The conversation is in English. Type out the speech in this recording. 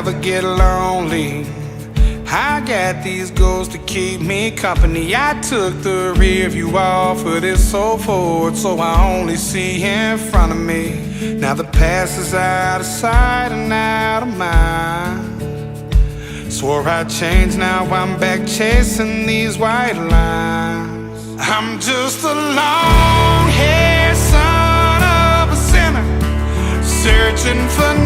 ever get lonely, I got these ghosts to keep me company. I took the rear view off of this old Ford, so I only see in front of me. Now the past is out of sight and out of mind. Swore I'd change, now I'm back chasing these white lines. I'm just a long-haired son of a sinner, searching for